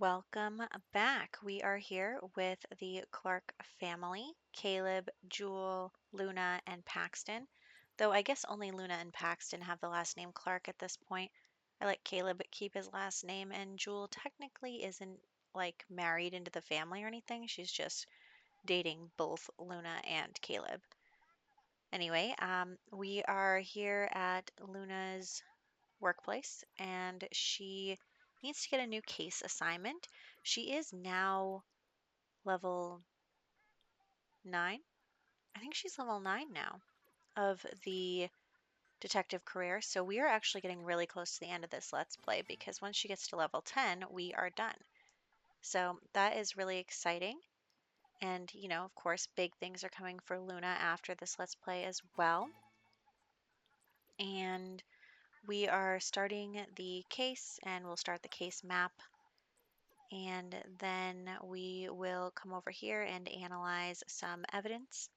Welcome back. We are here with the Clarke family, Caleb, Jewel, Luna, and Paxton. Though I guess only Luna and Paxton have the last name Clarke at this point. I let Caleb keep his last name, and Jewel technically isn't like married into the family or anything. She's just dating both Luna and Caleb. Anyway, we are here at Luna's workplace, and she needs to get a new case assignment. She is now level 9. I think she's level 9 now of the detective career. So we are actually getting really close to the end of this Let's Play because once she gets to level 10, we are done. So that is really exciting. And, of course, big things are coming for Luna after this Let's Play as well. And we are starting the case, and we'll start the case map. And then we will come over here and analyze some evidence.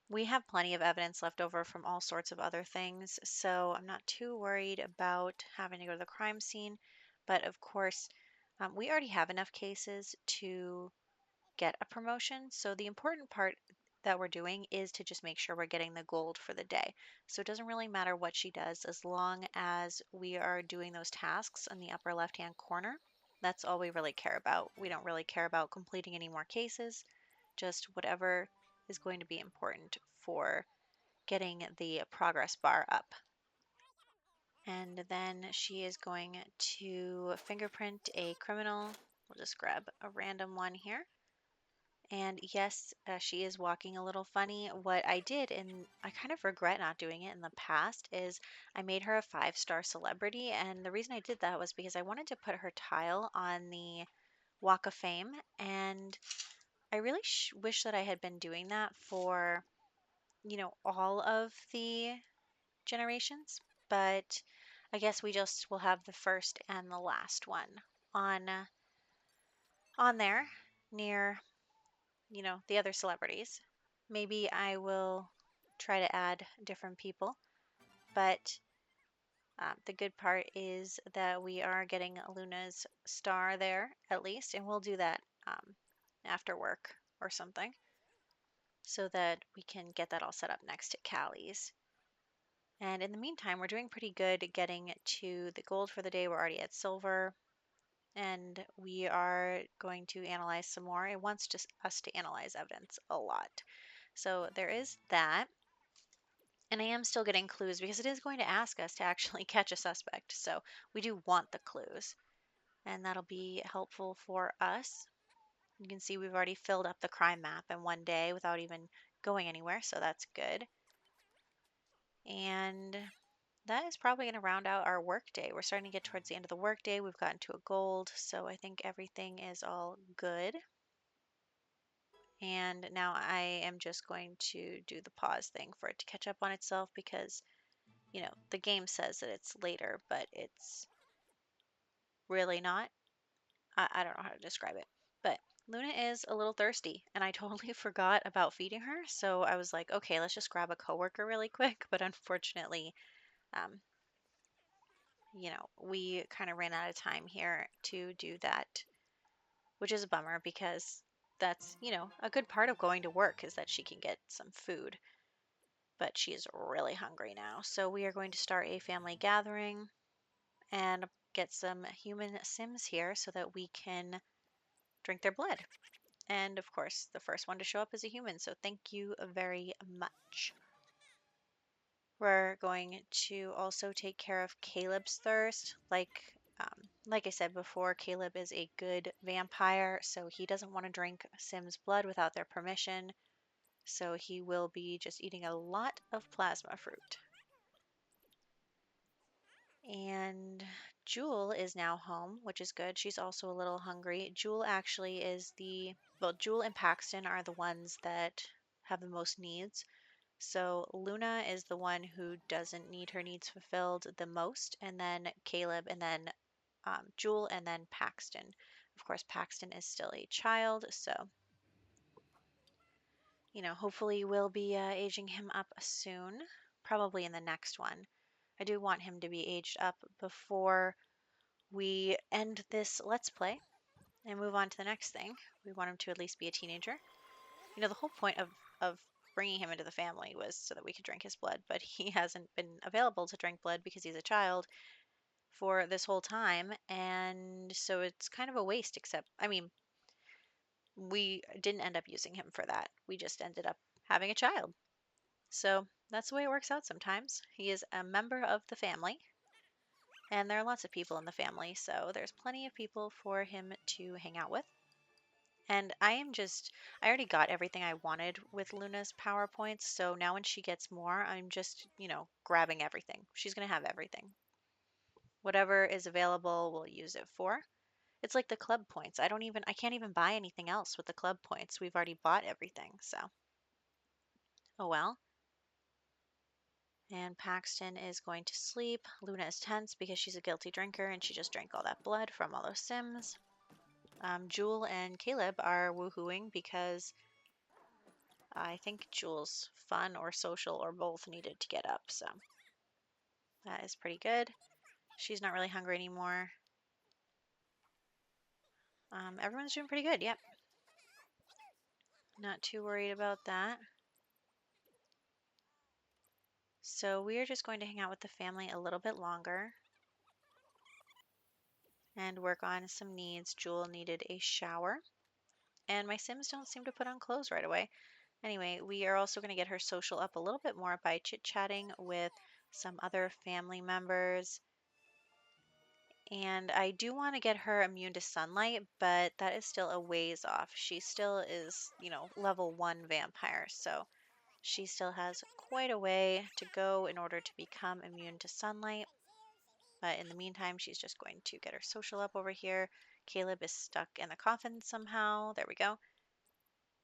We have plenty of evidence left over from all sorts of other things, so I'm not too worried about having to go to the crime scene. But of course, we already have enough cases to get a promotion. So the important part that we're doing is to just make sure we're getting the gold for the day. So it doesn't really matter what she does as long as we are doing those tasks in the upper left-hand corner. That's all we really care about. We don't really care about completing any more cases, just whatever is going to be important for getting the progress bar up. And then she is going to fingerprint a criminal. We'll just grab a random one here. And yes, she is walking a little funny. What I did, and I kind of regret not doing it in the past, is I made her a 5-star celebrity. And the reason I did that was because I wanted to put her tile on the Walk of Fame. And I really wish that I had been doing that for, all of the generations. But I guess we just will have the first and the last one on there near the other celebrities. Maybe I will try to add different people, but the good part is that we are getting Luna's star there at least, and we'll do that after work or something so that we can get that all set up next to Callie's. And in the meantime, we're doing pretty good getting to the gold for the day. We're already at silver, and we are going to analyze some more. It wants just us to analyze evidence a lot. So there is that. And I am still getting clues because it is going to ask us to actually catch a suspect. So we do want the clues. And that'll be helpful for us. You can see we've already filled up the crime map in one day without even going anywhere. So that's good. And that is probably going to round out our work day. We're starting to get towards the end of the work day. We've gotten to a gold. So I think everything is all good. And now I am just going to do the pause thing for it to catch up on itself because, the game says that it's later, but it's really not. I don't know how to describe it. But Luna is a little thirsty, and I totally forgot about feeding her. So I was like, okay, let's just grab a coworker really quick. But unfortunately, um, we kind of ran out of time here to do that, which is a bummer because that's, a good part of going to work is that she can get some food. But she is really hungry now. So we are going to start a family gathering and get some human Sims here so that we can drink their blood. And of course, the first one to show up is a human. So thank you very much. We're going to also take care of Caleb's thirst. Like I said before, Caleb is a good vampire, so he doesn't want to drink Sim's blood without their permission. So he will be just eating a lot of plasma fruit. And Jewel is now home, which is good. She's also a little hungry. Jewel actually is Jewel and Paxton are the ones that have the most needs. So Luna is the one who doesn't need her needs fulfilled the most, and then Caleb, and then Jewel, and then Paxton. Of course, Paxton is still a child, so hopefully we'll be aging him up soon, probably in the next one. I do want him to be aged up before we end this Let's Play. and move on to the next thing. We want him to at least be a teenager. You know, the whole point of bringing him into the family was so that we could drink his blood, but he hasn't been available to drink blood because he's a child for this whole time, and so it's kind of a waste, except, I mean, we didn't end up using him for that. We just ended up having a child. So that's the way it works out sometimes. He is a member of the family, and there are lots of people in the family, so there's plenty of people for him to hang out with. And I already got everything I wanted with Luna's PowerPoints, so now when she gets more, I'm just, grabbing everything. She's going to have everything. Whatever is available, we'll use it for. It's like the club points. I can't even buy anything else with the club points. We've already bought everything, so. Oh well. And Paxton is going to sleep. Luna is tense because she's a guilty drinker and she just drank all that blood from all those Sims. Jewel and Caleb are woohooing because I think Jewel's fun or social or both needed to get up, so that is pretty good. She's not really hungry anymore. Everyone's doing pretty good, yep. Not too worried about that. So we are just going to hang out with the family a little bit longer and work on some needs. Jewel needed a shower, and my Sims don't seem to put on clothes right away. Anyway, we are also going to get her social up a little bit more by chit-chatting with some other family members. And I do want to get her immune to sunlight, but that is still a ways off. She still is, level 1 vampire, so she still has quite a way to go in order to become immune to sunlight. But in the meantime, she's just going to get her social up over here. Caleb is stuck in the coffin somehow. There we go.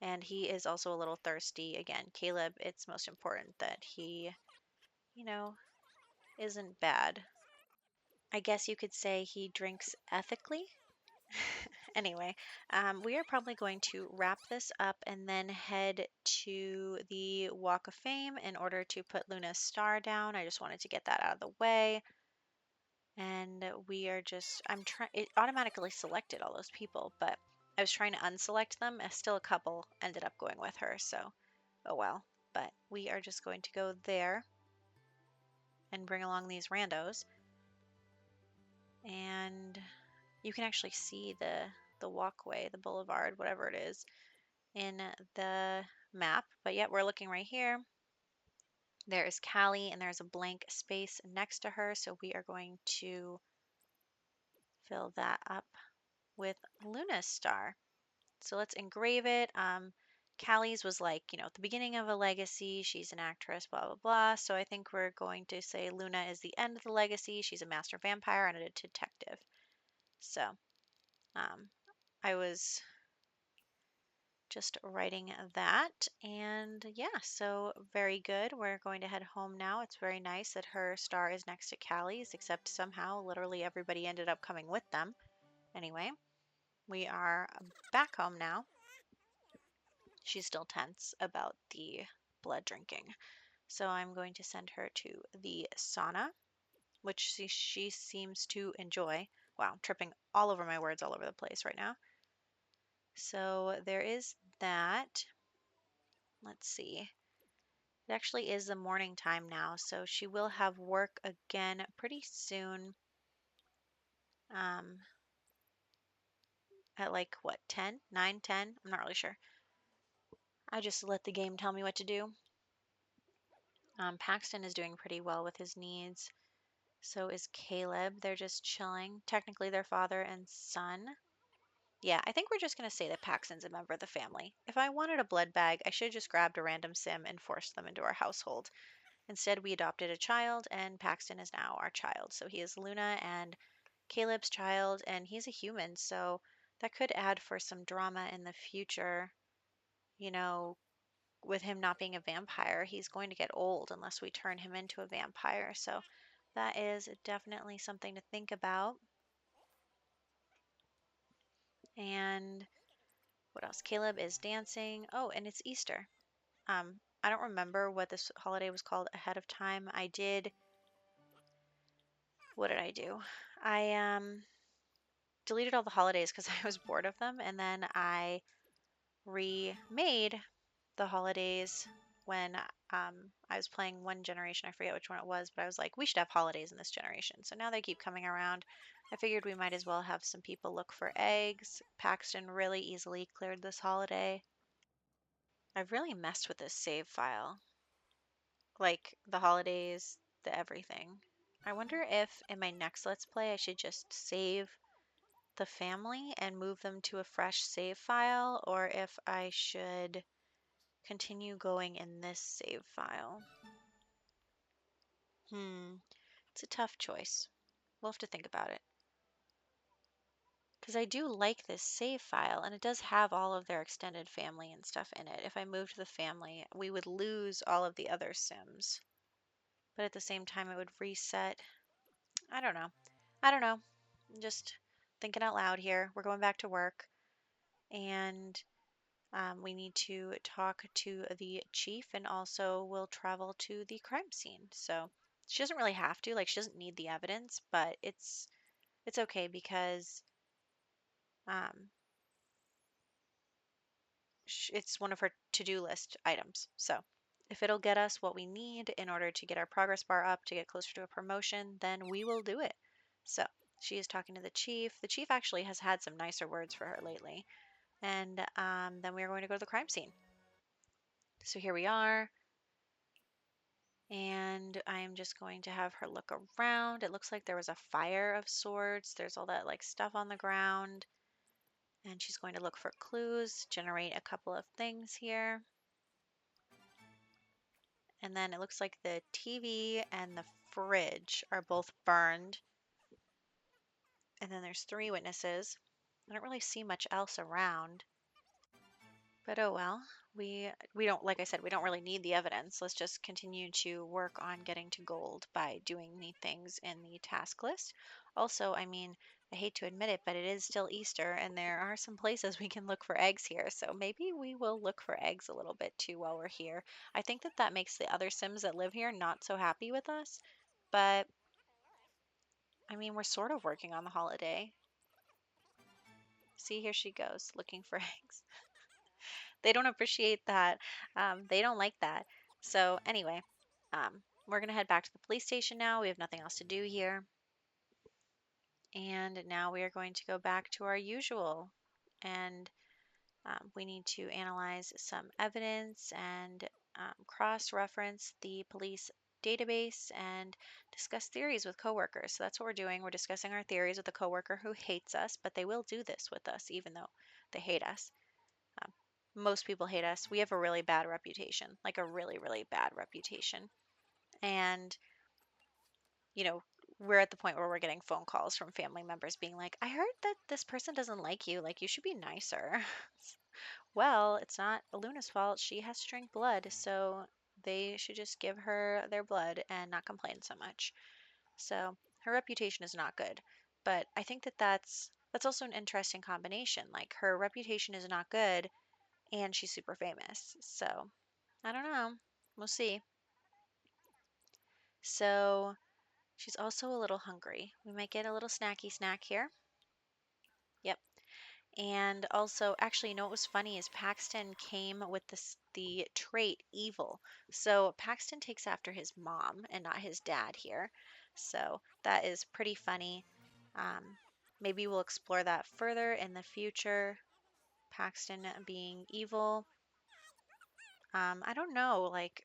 And he is also a little thirsty. Again, Caleb, it's most important that he, you know, isn't bad. I guess you could say he drinks ethically. Anyway, we are probably going to wrap this up and then head to the Walk of Fame in order to put Luna's star down. I just wanted to get that out of the way. And we are just, it automatically selected all those people, but I was trying to unselect them, and still a couple ended up going with her, so oh well. But we are just going to go there and bring along these randos. And you can actually see the walkway, the boulevard, whatever it is, in the map. But yet we're looking right here. There is Callie, and there's a blank space next to her, so we are going to fill that up with Luna's star. So let's engrave it. Callie's was like, at the beginning of a legacy. She's an actress, blah, blah, blah. So I think we're going to say Luna is the end of the legacy. She's a master vampire and a detective. So I was just writing that. And yeah, so very good. We're going to head home now. It's very nice that her star is next to Callie's, except somehow literally everybody ended up coming with them. Anyway, we are back home now. She's still tense about the blood drinking. So I'm going to send her to the sauna, which she seems to enjoy. Wow, I'm tripping all over my words all over the place right now. So there is that. Let's see. It actually is the morning time now, so she will have work again pretty soon. Um, at like what, 10, 9, 10? I'm not really sure. I just let the game tell me what to do. Paxton is doing pretty well with his needs. So is Caleb. They're just chilling. Technically, they're father and son. Yeah, I think we're just going to say that Paxton's a member of the family. If I wanted a blood bag, I should have just grabbed a random sim and forced them into our household. Instead, we adopted a child, and Paxton is now our child. So he is Luna and Caleb's child, and he's a human. So that could add for some drama in the future. You know, with him not being a vampire, he's going to get old unless we turn him into a vampire. So that is definitely something to think about. And what else? Caleb is dancing. Oh, and it's Easter. I don't remember what this holiday was called ahead of time. What did I do? I deleted all the holidays because I was bored of them, and then I remade the holidays when I was playing one generation. I forget which one it was, but I was like, we should have holidays in this generation. So now they keep coming around. I figured we might as well have some people look for eggs. Paxton really easily cleared this holiday. I've really messed with this save file, like the holidays, the everything. I wonder if in my next Let's Play I should just save the family and move them to a fresh save file, or if I should continue going in this save file. It's a tough choice. We'll have to think about it. Because I do like this save file, and it does have all of their extended family and stuff in it. If I moved the family, we would lose all of the other Sims. But at the same time, it would reset. I don't know. I don't know. I'm just thinking out loud here. We're going back to work, and we need to talk to the chief, and also we'll travel to the crime scene. So she doesn't really have to, like, she doesn't need the evidence, but it's okay because um, it's one of her to-do list items. So if it'll get us what we need in order to get our progress bar up to get closer to a promotion, then we will do it. So she is talking to the chief. The chief actually has had some nicer words for her lately. And then we are going to go to the crime scene. So here we are. And I'm just going to have her look around. It looks like there was a fire of sorts. There's all that like stuff on the ground. And she's going to look for clues, generate a couple of things here. And then it looks like the TV and the fridge are both burned. And then there's 3 witnesses. I don't really see much else around. But oh well. We don't, like I said, we don't really need the evidence. Let's just continue to work on getting to gold by doing the things in the task list. Also, I mean, I hate to admit it, but it is still Easter and there are some places we can look for eggs here. So maybe we will look for eggs a little bit too while we're here. I think that that makes the other Sims that live here not so happy with us, but I mean, we're sort of working on the holiday. See, here she goes looking for eggs. They don't appreciate that. They don't like that. So anyway, we're gonna head back to the police station now. We have nothing else to do here. And now we are going to go back to our usual. And we need to analyze some evidence and cross-reference the police database and discuss theories with coworkers. So that's what we're doing. We're discussing our theories with a coworker who hates us, but they will do this with us even though they hate us. Um, Most people hate us. We have a really bad reputation, like a really, really bad reputation. And, you know, we're at the point where we're getting phone calls from family members being like, I heard that this person doesn't like you. Like, you should be nicer. Well, it's not Luna's fault. She has to drink blood. So they should just give her their blood and not complain so much. So her reputation is not good. But I think that that's also an interesting combination. Like, her reputation is not good and she's super famous. So I don't know. We'll see. So she's also a little hungry. We might get a little snacky snack here. Yep. And also, actually, you know what was funny is Paxton came with the trait evil. So Paxton takes after his mom and not his dad here. So that is pretty funny. Um, Maybe we'll explore that further in the future. Paxton being evil. I don't know. Like,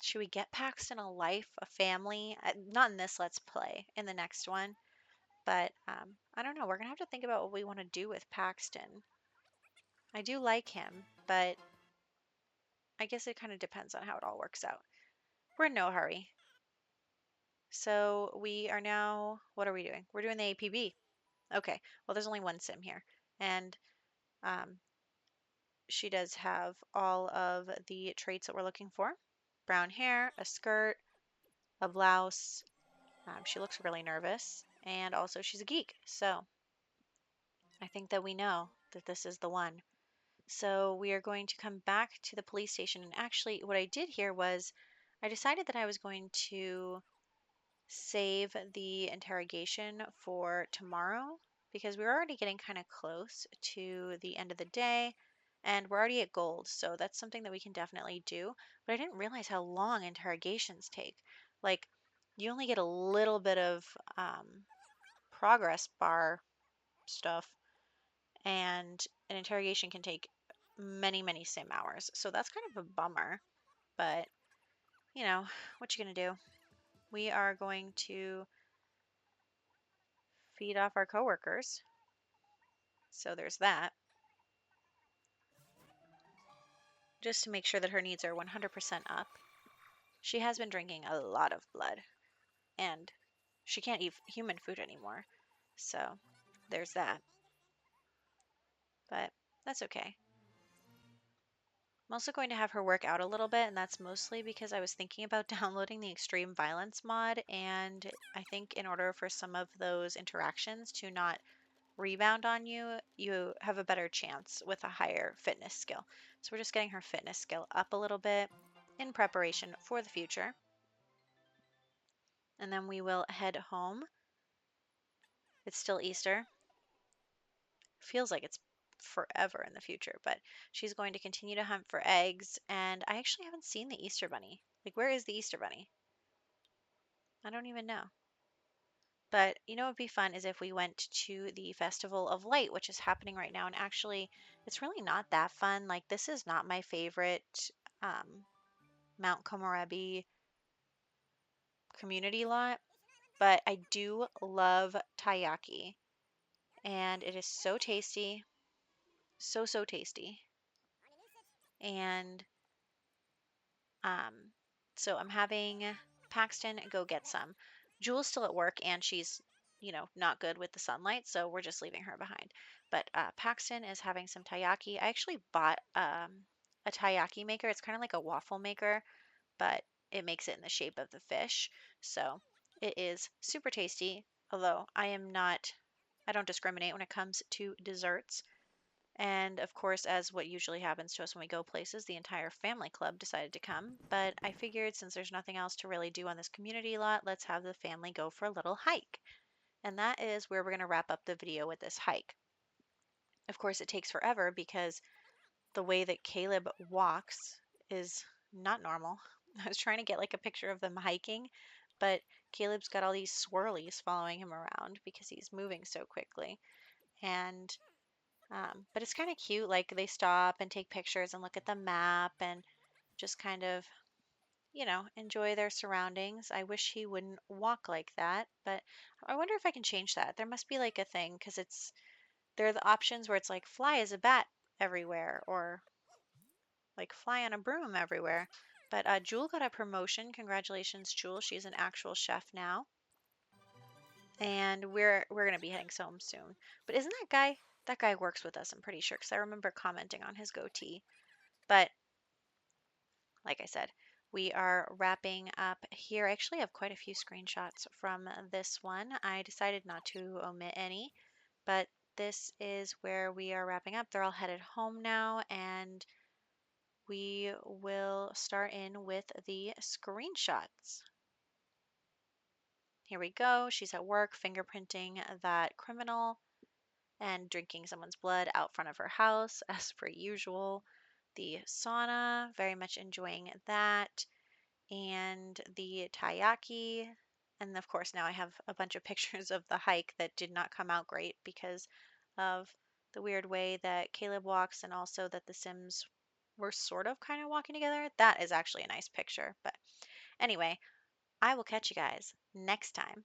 should we get Paxton a life, a family? Not in this Let's Play, in the next one. But I don't know. We're going to have to think about what we want to do with Paxton. I do like him, but I guess it kind of depends on how it all works out. We're in no hurry. So we are now, what are we doing? We're doing the APB. Okay, well, there's only one sim here. And um, she does have all of the traits that we're looking for. Brown hair, a skirt, a blouse. She looks really nervous. And also she's a geek. So I think that we know that this is the one. So we are going to come back to the police station. And actually, what I did here was I decided that I was going to save the interrogation for tomorrow. because we're already getting kind of close to the end of the day and we're already at gold. So that's something that we can definitely do. But I didn't realize how long interrogations take. Like, you only get a little bit of progress bar stuff, and an interrogation can take many, many sim hours. So that's kind of a bummer. But, you know, what you gonna do? We are going to feed off our coworkers. So there's that. Just to make sure that her needs are 100% up. She has been drinking a lot of blood, and she can't eat human food anymore. So there's that. But that's okay. I'm also going to have her work out a little bit, and that's mostly because I was thinking about downloading the extreme violence mod, and I think in order for some of those interactions to not rebound on you, you have a better chance with a higher fitness skill. So we're just getting her fitness skill up a little bit in preparation for the future. And then we will head home. It's still Easter. Feels like it's forever in the future, but she's going to continue to hunt for eggs. And I actually haven't seen the Easter Bunny. Like, where is the Easter Bunny? I don't even know. But you know what would be fun is if we went to the Festival of Light, which is happening right now. And actually, it's really not that fun. Like, this is not my favorite Mount Komorebi community lot, but I do love taiyaki. And it is so tasty. So, so tasty. And Um, so I'm having Paxton go get some. Jewel's still at work and she's, not good with the sunlight, so we're just leaving her behind. But Paxton is having some taiyaki. I actually bought a taiyaki maker. It's kind of like a waffle maker, but it makes it in the shape of the fish. So it is super tasty, although I don't discriminate when it comes to desserts. And of course, as what usually happens to us when we go places, the entire family club decided to come. But I figured since there's nothing else to really do on this community lot, let's have the family go for a little hike. And that is where we're going to wrap up the video with this hike. Of course, it takes forever because the way that Caleb walks is not normal. I was trying to get like a picture of them hiking, but Caleb's got all these swirlies following him around because he's moving so quickly. And but it's kind of cute. Like they stop and take pictures and look at the map and just kind of, enjoy their surroundings. I wish he wouldn't walk like that, but I wonder if I can change that. There must be like a thing because there are the options where it's like fly as a bat everywhere or like fly on a broom everywhere. But Jewel got a promotion. Congratulations, Jewel. She's an actual chef now. And we're gonna be heading home soon. But isn't that guy works with us? I'm pretty sure because I remember commenting on his goatee. But like I said, we are wrapping up here. I actually have quite a few screenshots from this one. I decided not to omit any, but this is where we are wrapping up. They're all headed home now, and we will start in with the screenshots. Here we go. She's at work fingerprinting that criminal and drinking someone's blood out front of her house, as per usual. The sauna, very much enjoying that. And the taiyaki. And of course, now I have a bunch of pictures of the hike that did not come out great because of the weird way that Caleb walks and also that the Sims were sort of kind of walking together. That is actually a nice picture. But anyway, I will catch you guys next time.